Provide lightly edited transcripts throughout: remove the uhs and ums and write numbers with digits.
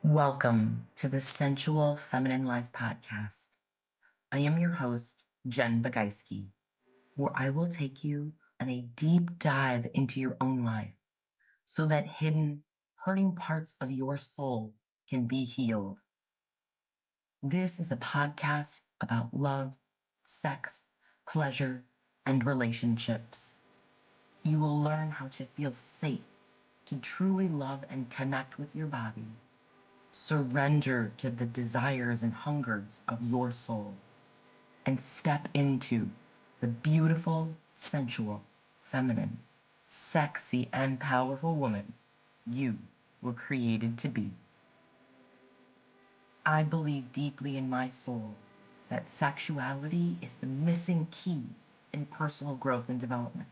Welcome to the Sensual Feminine Life podcast. I am your host, Jen Bagayski, where I will take you on a deep dive into your own life so that hidden, hurting parts of your soul can be healed. This is a podcast about love, sex, pleasure, and relationships. You will learn how to feel safe, to truly love and connect with your body. Surrender to the desires and hungers of your soul and step into the beautiful, sensual, feminine, sexy, and powerful woman you were created to be. I believe deeply in my soul that sexuality is the missing key in personal growth and development.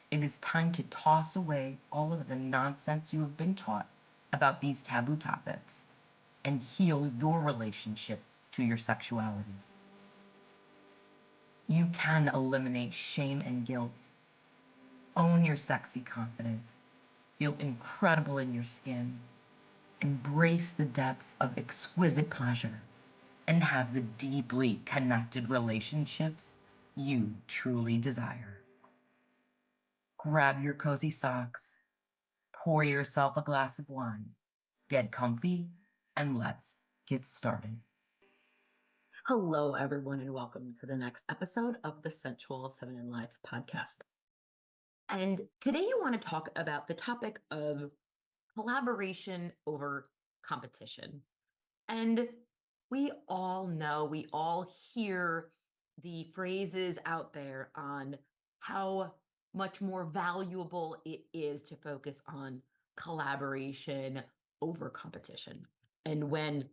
It is time to toss away all of the nonsense you have been taught about these taboo topics and heal your relationship to your sexuality. You can eliminate shame and guilt, own your sexy confidence, feel incredible in your skin, embrace the depths of exquisite pleasure, and have the deeply connected relationships you truly desire. Grab your cozy socks, pour yourself a glass of wine, get comfy, and let's get started. Hello, everyone, and welcome to the next episode of the Sensual Feminine Life podcast. And today I want to talk about the topic of collaboration over competition. And we all know, we all hear the phrases out there on how much more valuable it is to focus on collaboration over competition. And when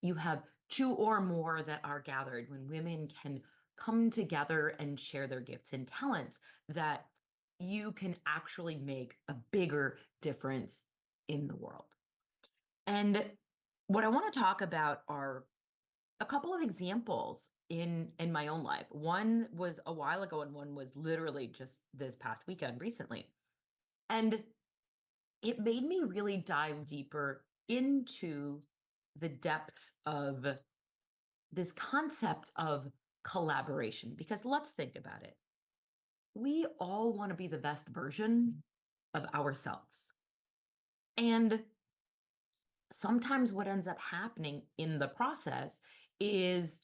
you have two or more that are gathered, when women can come together and share their gifts and talents, that you can actually make a bigger difference in the world. And what I want to talk about are a couple of examples in my own life. One was a while ago and one was literally just this past weekend recently. And it made me really dive deeper into the depths of this concept of collaboration, because let's think about it. We all want to be the best version of ourselves. And sometimes what ends up happening in the process is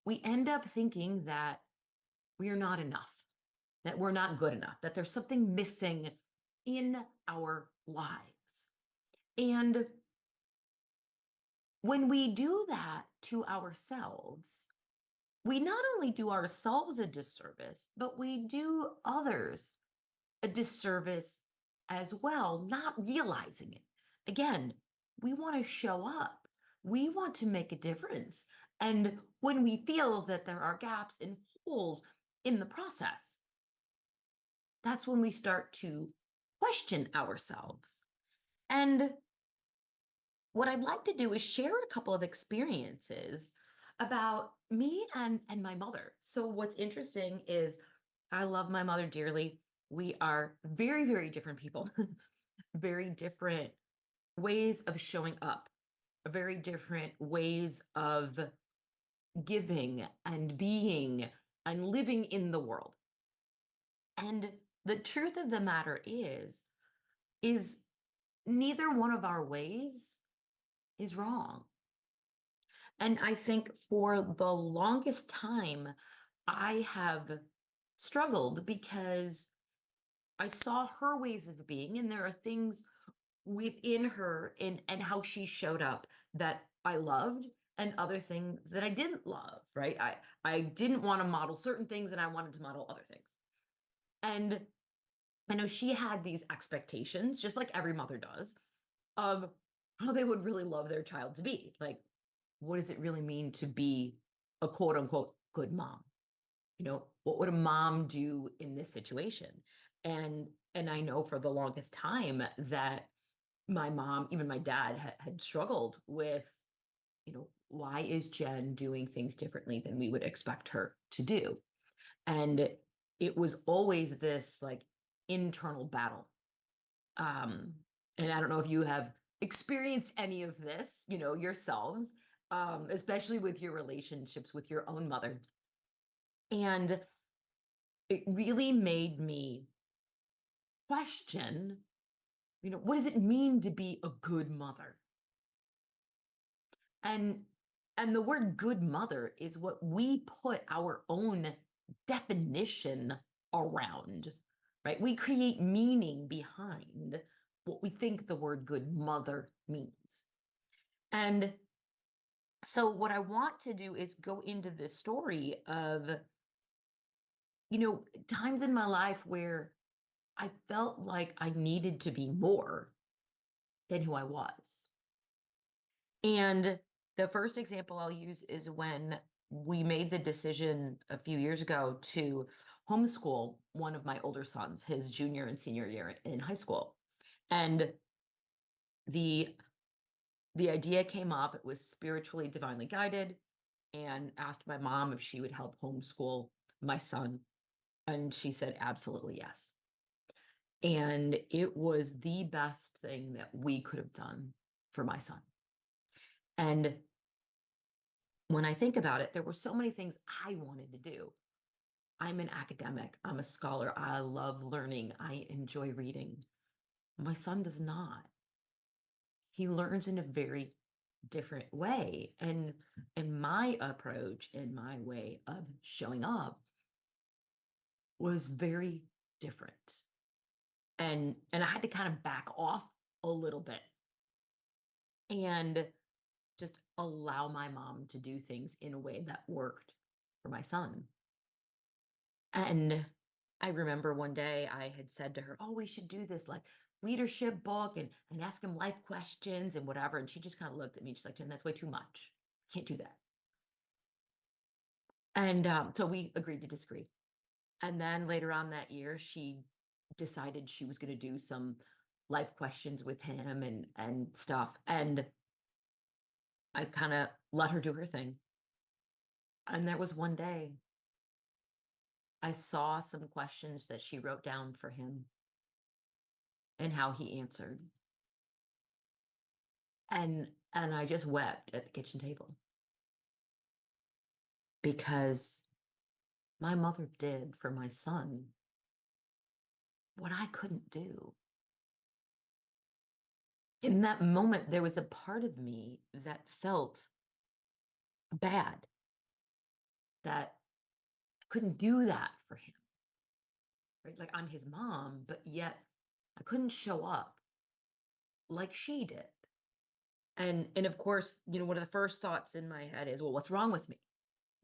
we end up thinking that we are not enough, that we're not good enough, that there's something missing in our lives. And when we do that to ourselves, we not only do ourselves a disservice, but we do others a disservice as well, not realizing it. Again, we want to show up. We want to make a difference. And when we feel that there are gaps and holes in the process, that's when we start to question ourselves. And what I'd like to do is share a couple of experiences about me and my mother. So what's interesting is I love my mother dearly. We are very, very different people, very different ways of showing up, very different ways of giving and being and living in the world. And the truth of the matter is neither one of our ways is wrong. And I think for the longest time, I have struggled because I saw her ways of being, and there are things within her and how she showed up that I loved, and other things that I didn't love, right? I didn't want to model certain things and I wanted to model other things. And I know she had these expectations, just like every mother does, of how they would really love their child to be. Like, what does it really mean to be a quote unquote good mom? You know, what would a mom do in this situation? And I know for the longest time that my mom, even my dad, had struggled with, why is Jen doing things differently than we would expect her to do? And it was always this like internal battle. And I don't know if you have experienced any of this, yourselves, especially with your relationships with your own mother. And it really made me question, what does it mean to be a good mother? And the word good mother is what we put our own definition around, right? We create meaning behind what we think the word good mother means. And so what I want to do is go into this story of, times in my life where I felt like I needed to be more than who I was. And the first example I'll use is when we made the decision a few years ago to homeschool one of my older sons, his junior and senior year in high school. And the idea came up, it was spiritually, divinely guided, and asked my mom if she would help homeschool my son. And she said, absolutely yes. And it was the best thing that we could have done for my son. And when I think about it, there were so many things I wanted to do. I'm an academic, I'm a scholar, I love learning, I enjoy reading. My son does not. He learns in a very different way. And my approach and my way of showing up was very different. And I had to kind of back off a little bit and just allow my mom to do things in a way that worked for my son. And I remember one day I had said to her, oh, we should do this like leadership book and ask him life questions and whatever. And she just kind of looked at me. She's like, Jen, that's way too much. Can't do that. And so we agreed to disagree. And then later on that year, she decided she was going to do some life questions with him and stuff. And I kind of let her do her thing. And there was one day I saw some questions that she wrote down for him and how he answered. And I just wept at the kitchen table because my mother did for my son what I couldn't do. In that moment, there was a part of me that felt bad, that I couldn't do that for him, right? Like I'm his mom, but yet I couldn't show up like she did. And of course, one of the first thoughts in my head is, well, what's wrong with me?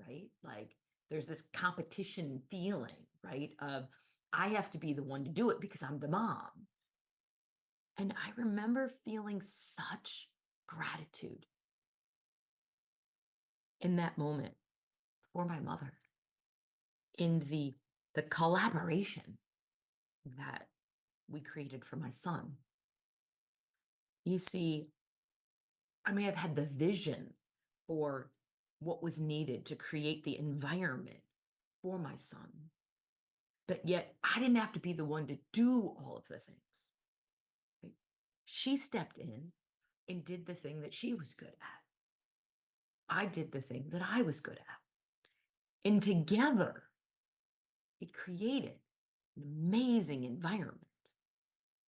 Right? Like there's this competition feeling, right? Of I have to be the one to do it because I'm the mom. And I remember feeling such gratitude in that moment for my mother, in the collaboration that we created for my son. You see, I may have had the vision for what was needed to create the environment for my son, but yet I didn't have to be the one to do all of the things. Right? She stepped in and did the thing that she was good at. I did the thing that I was good at. And together, it created an amazing environment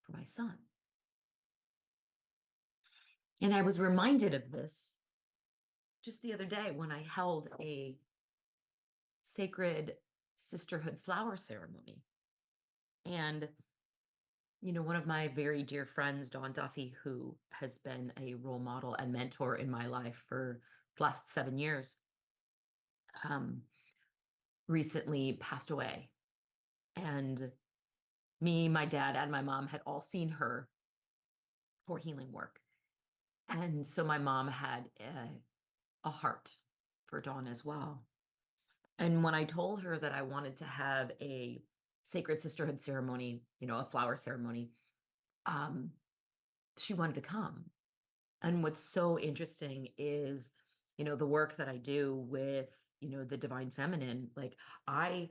for my son. And I was reminded of this just the other day when I held a sacred sisterhood flower ceremony. And, one of my very dear friends, Dawn Duffy, who has been a role model and mentor in my life for the last 7 years, recently passed away. And me, my dad, and my mom had all seen her for healing work. And so my mom had a heart for Dawn as well. And when I told her that I wanted to have a sacred sisterhood ceremony, a flower ceremony, she wanted to come. And what's so interesting is, the work that I do with, the divine feminine, like I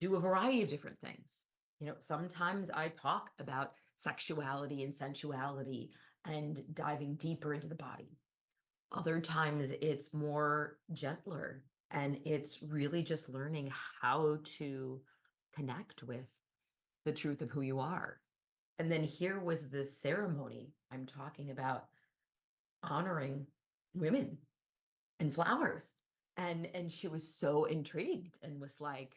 do a variety of different things. Sometimes I talk about sexuality and sensuality and diving deeper into the body. Other times it's more gentler and it's really just learning how to connect with the truth of who you are. And then here was this ceremony I'm talking about, honoring women and flowers. And she was so intrigued and was like,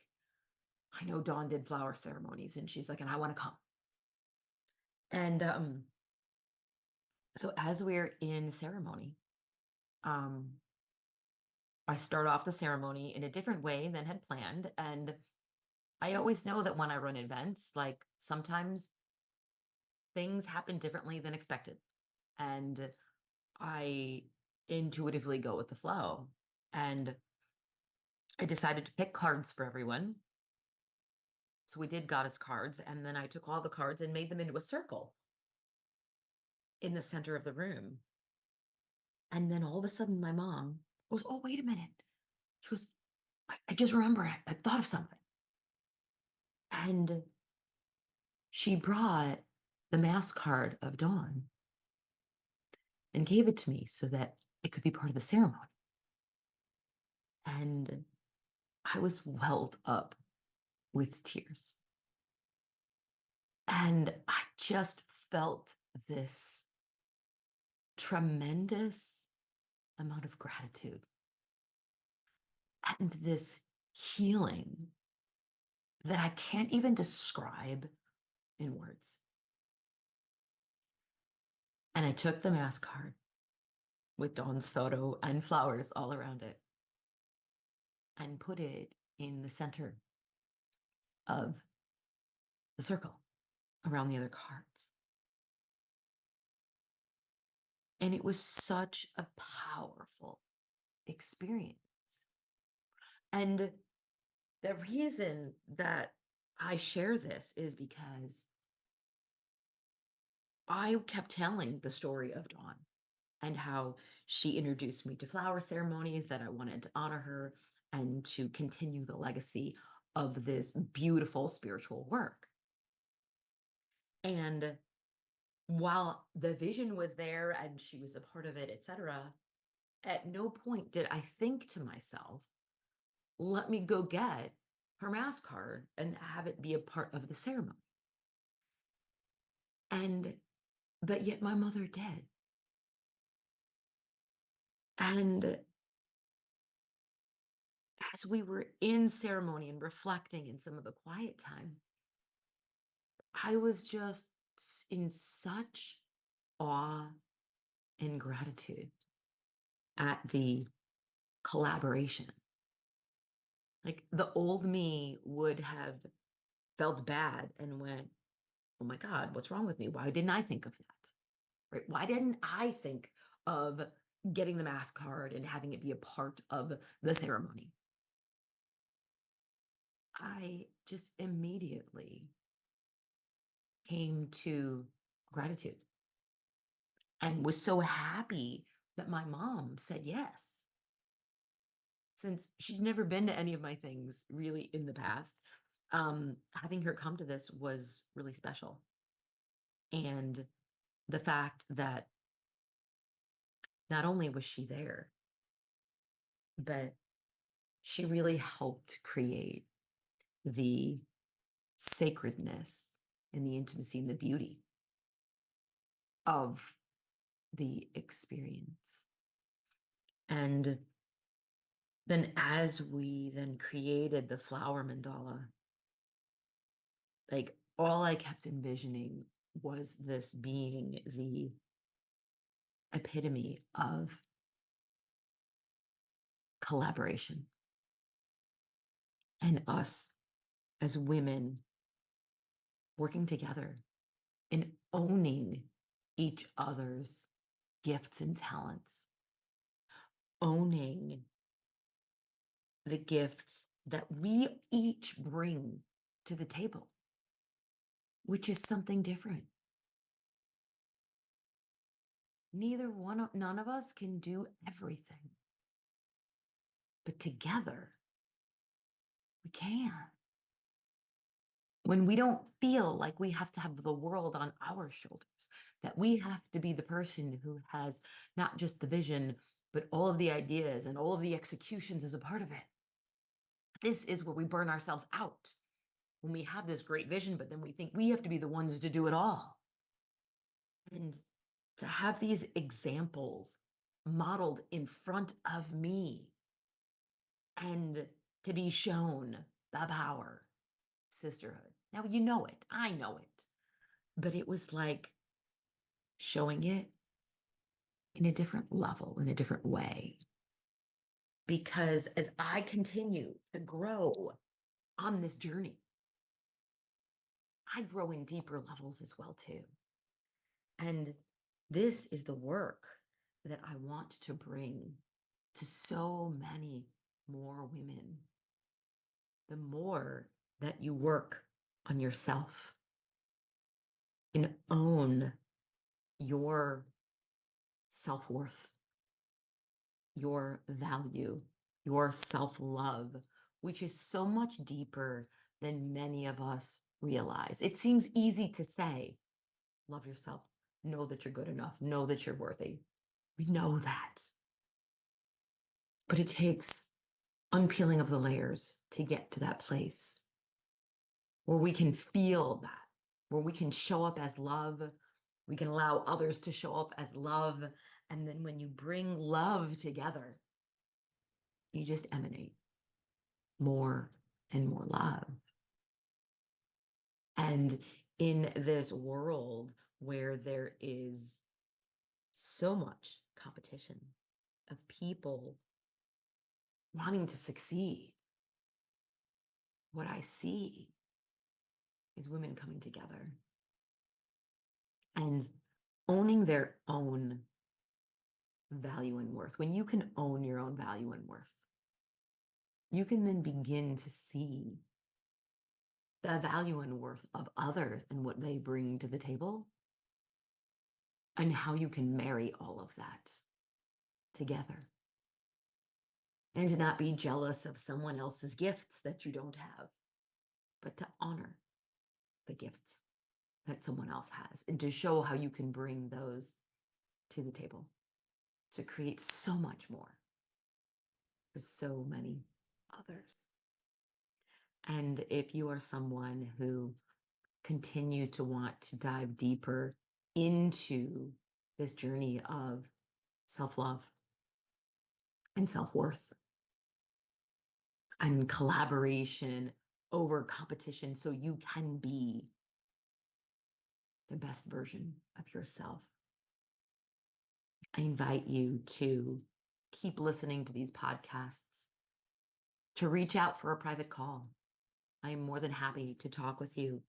I know Dawn did flower ceremonies. And she's like, and I want to come. And so as we're in ceremony, um, I start off the ceremony in a different way than had planned. And I always know that when I run events, like sometimes things happen differently than expected. And I intuitively go with the flow. And I decided to pick cards for everyone. So we did goddess cards. And then I took all the cards and made them into a circle in the center of the room. And then all of a sudden, my mom goes, oh, wait a minute. She goes, I just remembered, I thought of something. And she brought the mass card of Dawn and gave it to me so that it could be part of the ceremony. And I was welled up with tears. And I just felt this tremendous amount of gratitude and this healing that I can't even describe in words. And I took the mass card with Dawn's photo and flowers all around it and put it in the center of the circle around the other cards. And it was such a powerful experience. And the reason that I share this is because I kept telling the story of Dawn and how she introduced me to flower ceremonies, that I wanted to honor her and to continue the legacy of this beautiful spiritual work. And while the vision was there and she was a part of it, etc., at no point did I think to myself, let me go get her mass card and have it be a part of the ceremony. But yet my mother did. And as we were in ceremony and reflecting in some of the quiet time, I was just in such awe and gratitude at the collaboration. Like the old me would have felt bad and went, oh my God, what's wrong with me? Why didn't I think of that? Right? Why didn't I think of getting the mass card and having it be a part of the ceremony? I just immediately came to gratitude and was so happy that my mom said yes. Since she's never been to any of my things really in the past, having her come to this was really special. And the fact that not only was she there, but she really helped create the sacredness and the intimacy and the beauty of the experience. And then as we then created the flower mandala, like all I kept envisioning was this being the epitome of collaboration and us as women working together and owning each other's gifts and talents, owning the gifts that we each bring to the table, which is something different. None of us can do everything, but together we can. when we don't feel like we have to have the world on our shoulders, that we have to be the person who has not just the vision, but all of the ideas and all of the executions as a part of it. This is where we burn ourselves out. When we have this great vision, but then we think we have to be the ones to do it all. And to have these examples modeled in front of me and to be shown the power, sisterhood. Now, you know it, I know it, but it was like showing it in a different level, in a different way. Because as I continue to grow on this journey, I grow in deeper levels as well, too. And this is the work that I want to bring to so many more women. The more that you work on yourself and own your self-worth, your value, your self-love, which is so much deeper than many of us realize. It seems easy to say, love yourself, know that you're good enough, know that you're worthy. We know that. But it takes unpeeling of the layers to get to that place where we can feel that, where we can show up as love, we can allow others to show up as love. And then when you bring love together, you just emanate more and more love. And in this world where there is so much competition of people wanting to succeed, what I see is women coming together and owning their own value and worth. When you can own your own value and worth, you can then begin to see the value and worth of others and what they bring to the table and how you can marry all of that together. And to not be jealous of someone else's gifts that you don't have, but to honor the gifts that someone else has and to show how you can bring those to the table to create so much more for so many others. And if you are someone who continues to want to dive deeper into this journey of self-love and self-worth and collaboration over competition so you can be the best version of yourself, I invite you to keep listening to these podcasts, to reach out for a private call. I am more than happy to talk with you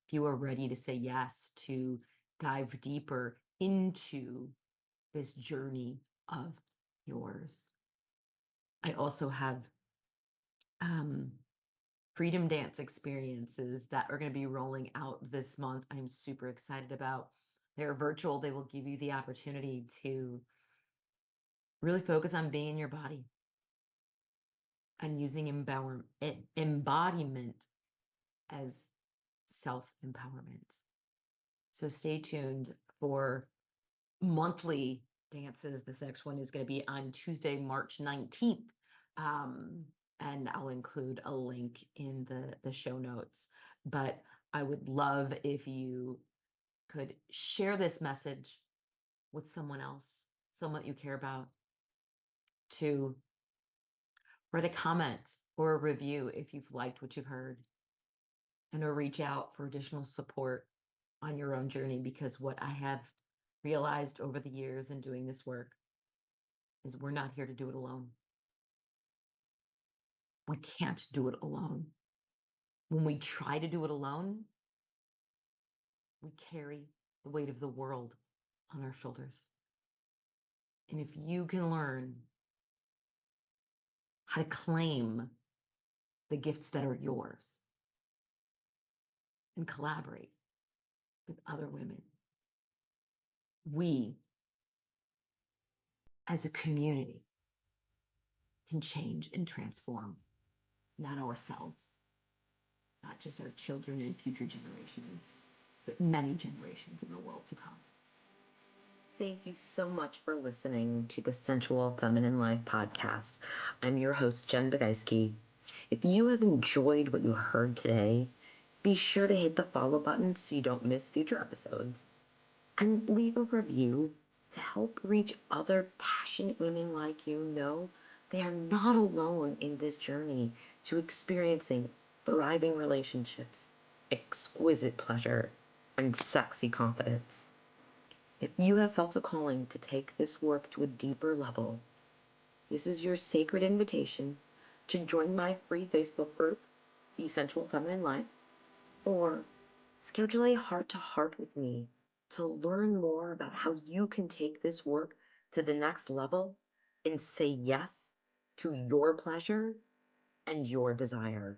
if you are ready to say yes, to dive deeper into this journey of yours. I also have freedom dance experiences that are going to be rolling out this month. I'm super excited about. They're virtual. They will give you the opportunity to really focus on being in your body and using embodiment as self-empowerment. So stay tuned for monthly dances. This next one is going to be on Tuesday, March 19th. And I'll include a link in the show notes. But I would love if you could share this message with someone else, someone that you care about, to write a comment or a review if you've liked what you've heard, and or reach out for additional support on your own journey, because what I have realized over the years in doing this work is we're not here to do it alone. We can't do it alone. When we try to do it alone, we carry the weight of the world on our shoulders. And if you can learn how to claim the gifts that are yours and collaborate with other women, we as a community can change and transform not ourselves, not just our children and future generations, but many generations in the world to come. Thank you so much for listening to the Sensual Feminine Life podcast. I'm your host, Jen Bogaiski. If you have enjoyed what you heard today, be sure to hit the follow button so you don't miss future episodes. And leave a review to help reach other passionate women like you know they are not alone in this journey to experiencing thriving relationships, exquisite pleasure, and sexy confidence. If you have felt a calling to take this work to a deeper level, this is your sacred invitation to join my free Facebook group, Essential Feminine Life, or schedule a heart-to-heart with me to learn more about how you can take this work to the next level and say yes to your pleasure and your desire.